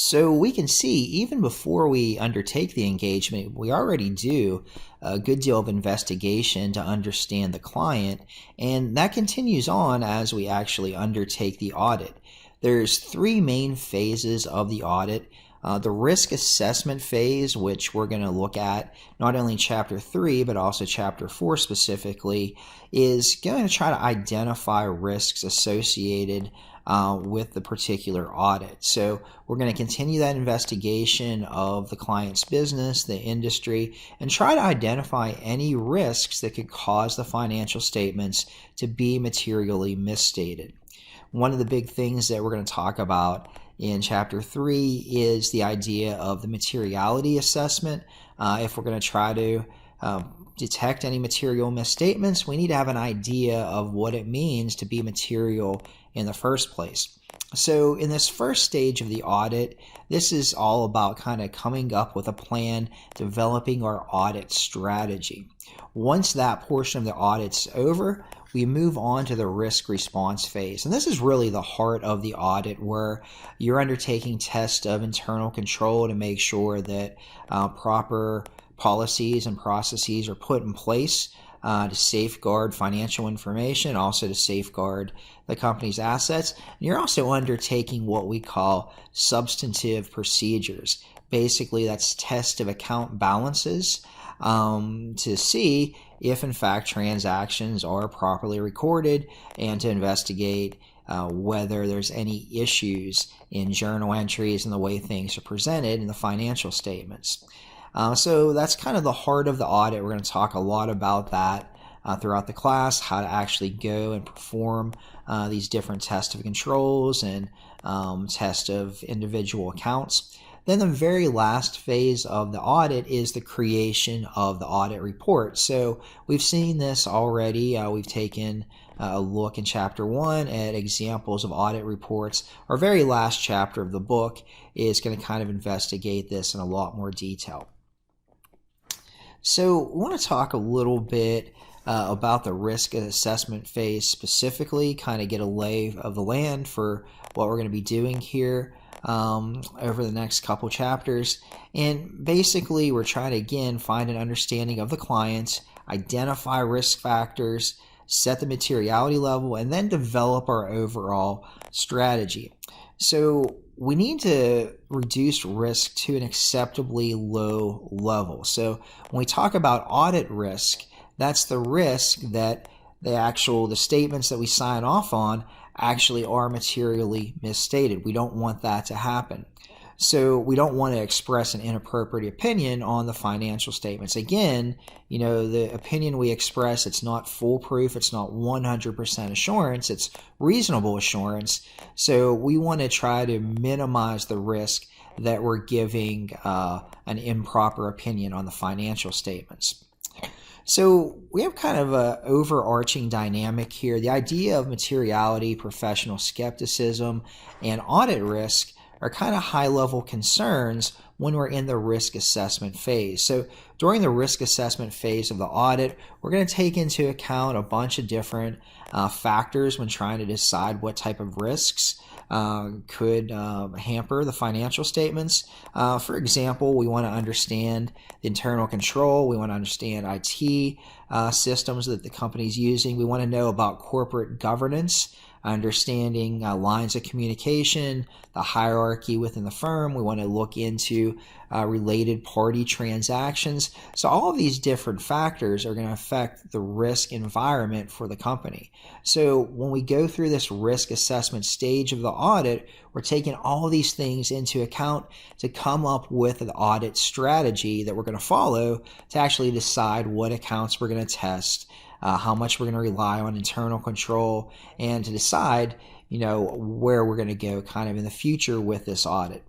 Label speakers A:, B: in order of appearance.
A: So we can see even before we undertake the engagement, we already do a good deal of investigation to understand the client, and that continues on as we actually undertake the audit. There's three main phases of the audit. The risk assessment phase, which we're going to look at not only in Chapter 3, but also Chapter 4 specifically, is going to try to identify risks associated with the particular audit. So we're going to continue that investigation of the client's business, the industry, and try to identify any risks that could cause the financial statements to be materially misstated. One of the big things that we're going to talk about in Chapter 3 is the idea of the materiality assessment. If we're going to try to detect any material misstatements, we need to have an idea of what it means to be material in the first place. So in this first stage of the audit, this is all about kind of coming up with a plan, developing our audit strategy. Once that portion of the audit's over, we move on to the risk response phase. And this is really the heart of the audit, where you're undertaking tests of internal control to make sure that proper policies and processes are put in place to safeguard financial information, also to safeguard the company's assets. And you're also undertaking what we call substantive procedures. Basically, that's test of account balances to see if in fact transactions are properly recorded, and to investigate whether there's any issues in journal entries and the way things are presented in the financial statements. So that's kind of the heart of the audit. We're going to talk a lot about that throughout the class, how to actually go and perform these different tests of controls and test of individual accounts. Then the very last phase of the audit is the creation of the audit report. So we've seen this already. We've taken a look in Chapter 1 at examples of audit reports. Our very last chapter of the book is going to kind of investigate this in a lot more detail. So we want to talk a little bit about the risk assessment phase specifically, kind of get a lay of the land for what we're going to be doing here over the next couple chapters. And basically we're trying to again find an understanding of the client, identify risk factors, set the materiality level, and then develop our overall strategy. So we need to reduce risk to an acceptably low level. So when we talk about audit risk, that's the risk that the statements that we sign off on actually are materially misstated. We don't want that to happen. So we don't want to express an inappropriate opinion on the financial statements. Again, the opinion we express, it's not foolproof, it's not 100% assurance, it's reasonable assurance. So we want to try to minimize the risk that we're giving an improper opinion on the financial statements. So we have kind of an overarching dynamic here. The idea of materiality, professional skepticism, and audit risk are kind of high-level concerns when we're in the risk assessment phase. So during the risk assessment phase of the audit, we're going to take into account a bunch of different factors when trying to decide what type of risks could hamper the financial statements. For example, we want to understand the internal control. We want to understand IT systems that the company's using. We want to know about corporate governance, understanding lines of communication, the hierarchy within the firm. We want to look into related party transactions. So all of these different factors are going to affect the risk environment for the company. So when we go through this risk assessment stage of the audit, we're taking all of these things into account to come up with an audit strategy that we're going to follow to actually decide what accounts we're going to test, how much we're going to rely on internal control, and to decide, where we're going to go kind of in the future with this audit.